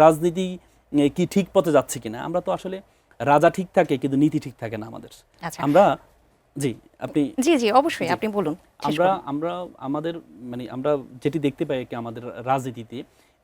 রাজনীতি কি ঠিক পথে যাচ্ছে কিনা। আমরা তো আসলে রাজা ঠিক থাকে কিন্তু নীতি ঠিক থাকে না আমাদের। আমরা জি আপনি জি অবশ্যই আপনি বলুন। আমরা আমাদের মানে আমরা যেটি দেখতে পাই কি আমাদের রাজনীতিতে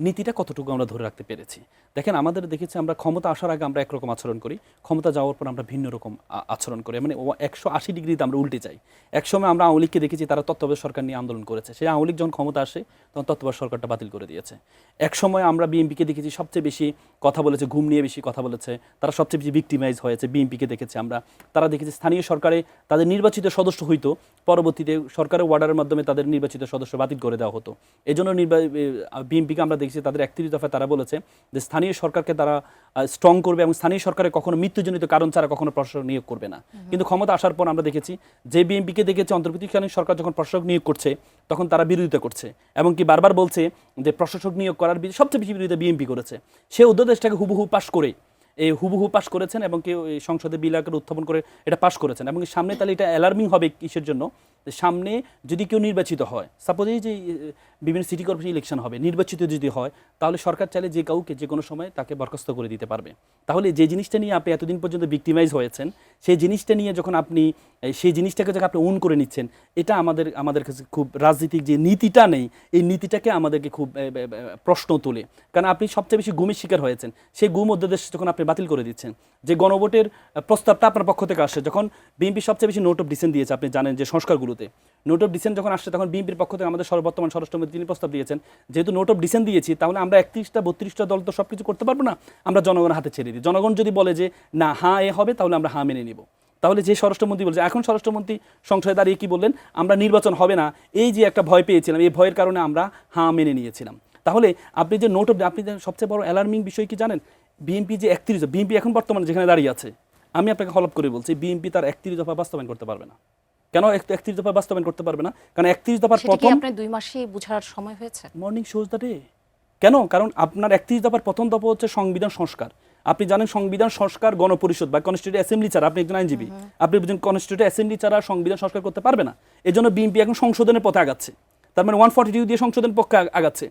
নীতিটা কতটুকু আমরা ধরে রাখতে পেরেছি। দেখেন আমাদের দেখেছি আমরা ক্ষমতা আসার আগে আমরা একরকম আচরণ করি, ক্ষমতা যাওয়ার পর আমরা ভিন্ন রকম আচরণ করি, মানে 180 ডিগ্রিতে আমরা উল্টে যাই। একসময় আমরা আওয়ামী লীগকে দেখেছি তারা তত্ত্বাবধায়ক সরকার নিয়ে আন্দোলন করেছে, সেই আওয়ামী লীগ যখন ক্ষমতা আসে তখন তত্ত্বাবধায়ক সরকারটা বাতিল করে দিয়েছে। একসময় আমরা বিএনপিকে দেখেছি সবচেয়ে বেশি কথা বলেছে, ঘুম নিয়ে বেশি কথা বলেছে, তারা সবচেয়ে বেশি ভিক্টিমাইজ হয়েছে। বিএনপিকে দেখেছি আমরা, তারা দেখেছি স্থানীয় সরকারে তাদের নির্বাচিত সদস্য হইতো, পরবর্তীতে সরকারের অর্ডারের মাধ্যমে তাদের নির্বাচিত সদস্য বাতিল করে দেওয়া হতো। এই জন্য বিএনপিকে আমরা দেখেছি তাদের 31 দফায় তারা বলেছে যে স্থানীয় সরকারকে তারা স্ট্রং করবে এবং স্থানীয় সরকারে কখনো মৃত্যুজনিত কারণ ছাড়া কখনো প্রশাসক নিয়োগ করবে না। কিন্তু ক্ষমতা আসার পর আমরা দেখেছি যে বিএনপিকে দেখেছি অন্তর্বর্তীকালীন সরকার যখন প্রশাসক নিয়োগ করছে তখন তারা বিরোধিতা করছে এবং কি বারবার বলছে যে প্রশাসক নিয়োগ করার সবচেয়ে বেশি বিরোধিতা বিএনপি করেছে। সে অধ্যাদেশটাকে হুবহু পাশ করে হুবহু পাশ করেছেন এবং কেউ সংসদে বিল আকারে উত্থাপন করে এটা পাশ করেছেন। এবং সামনে তাহলে এটা অ্যালার্মিং হবে কিসের জন্য, সামনে যদি কেউ নির্বাচিত হয়, সাপোজ এই যে বিভিন্ন সিটি কর্পোরেশন ইলেকশন হবে, নির্বাচিত যদি হয় তাহলে সরকার চাইলে যে কাউকে যে কোনো সময় তাকে বরখাস্ত করে দিতে পারবে। তাহলে যে জিনিসটা নিয়ে আপনি এতদিন পর্যন্ত ভিক্টিমাইজ হয়েছেন, সেই জিনিসটা নিয়ে যখন আপনি সেই জিনিসটাকে যখন আপনি ওন করে নিচ্ছেন, এটা আমাদের কাছে খুব রাজনীতিক যে নীতিটা নেই, এই নীতিটাকে আমাদেরকে খুব প্রশ্ন তোলে। কারণ আপনি সবচেয়ে বেশি গুমের শিকার হয়েছেন, সেই গুম অধ্যাদেশ যখন আপনি বাতিল করে দিচ্ছেন, যে গণভোটের প্রস্তাবটা আপনার পক্ষ থেকে আসছে, যখন বিএনপি সবচেয়ে বেশি নোট অফ ডিসেন্ট দিয়েছে, আপনি জানেন যে সংস্কারগুলোতে নোট অফ ডিসেন্ট যখন আসছে তখন বিএনপির পক্ষ থেকে আমাদের বর্তমান স্বরাষ্ট্রমন্ত্রী তিনি প্রস্তাব দিয়েছেন যেহেতু নোট অফ ডিসেন্ট দিয়েছি তাহলে আমরা 31টা 32টা দল তো সব কিছু করতে পারবো না, আমরা জনগণের হাতে ছেড়ে দিই। জনগণ যদি বলে যে না হ্যাঁ এ হবে তাহলে আমরা হ্যাঁ মেনে নিব। তাহলে যে স্বরাষ্ট্রমন্ত্রী বলছে, এখন স্বরাষ্ট্রমন্ত্রী সংসদে দাঁড়িয়ে কি বললেন, আমরা নির্বাচন হবে না, এই যে একটা ভয় পেয়েছিলাম, এই ভয়ের কারণে আমরা হ্যাঁ মেনে নিয়েছিলাম। তাহলে আপনি যে নোট অফ, আপনি সবচেয়ে বড় অ্যালার্মিং বিষয় কি জানেন, বিএনপি যে 31, বিএনপি এখন বর্তমানে যেখানে দাঁড়িয়ে আছে, আমি আপনাকে হলপ করে বলছি বিএনপি তার 31 দফা বাস্তবায়ন করতে পারবে না। কেন 31 দফা বাস্তবায়ন করতে পারবে না? কারণ 31 দফার প্রথম, আপনার 2 মাসই বোঝার সময় হয়েছে। Morning shows the day. কেন? কারণ আপনার 31 দফার প্রথম দফা হচ্ছে সংবিধান সংস্কার। আপনি জানেন সংবিধান সংস্কার গণপরিষদ বা কনস্টিটিউয়েন্ট অ্যাসেম্বলি ছাড়া, আপনি একজন আইনজীবী, আপনি বুঝেন কনস্টিটিউয়েন্ট অ্যাসেম্বলি ছাড়া সংবিধান সংস্কার করতে পারবে না। এজন্য বিএনপি এখন সংশোধনের পথে আগাচ্ছে, তার মানে 142 দিয়ে সংশোধনের পক্ষে আগাচ্ছে।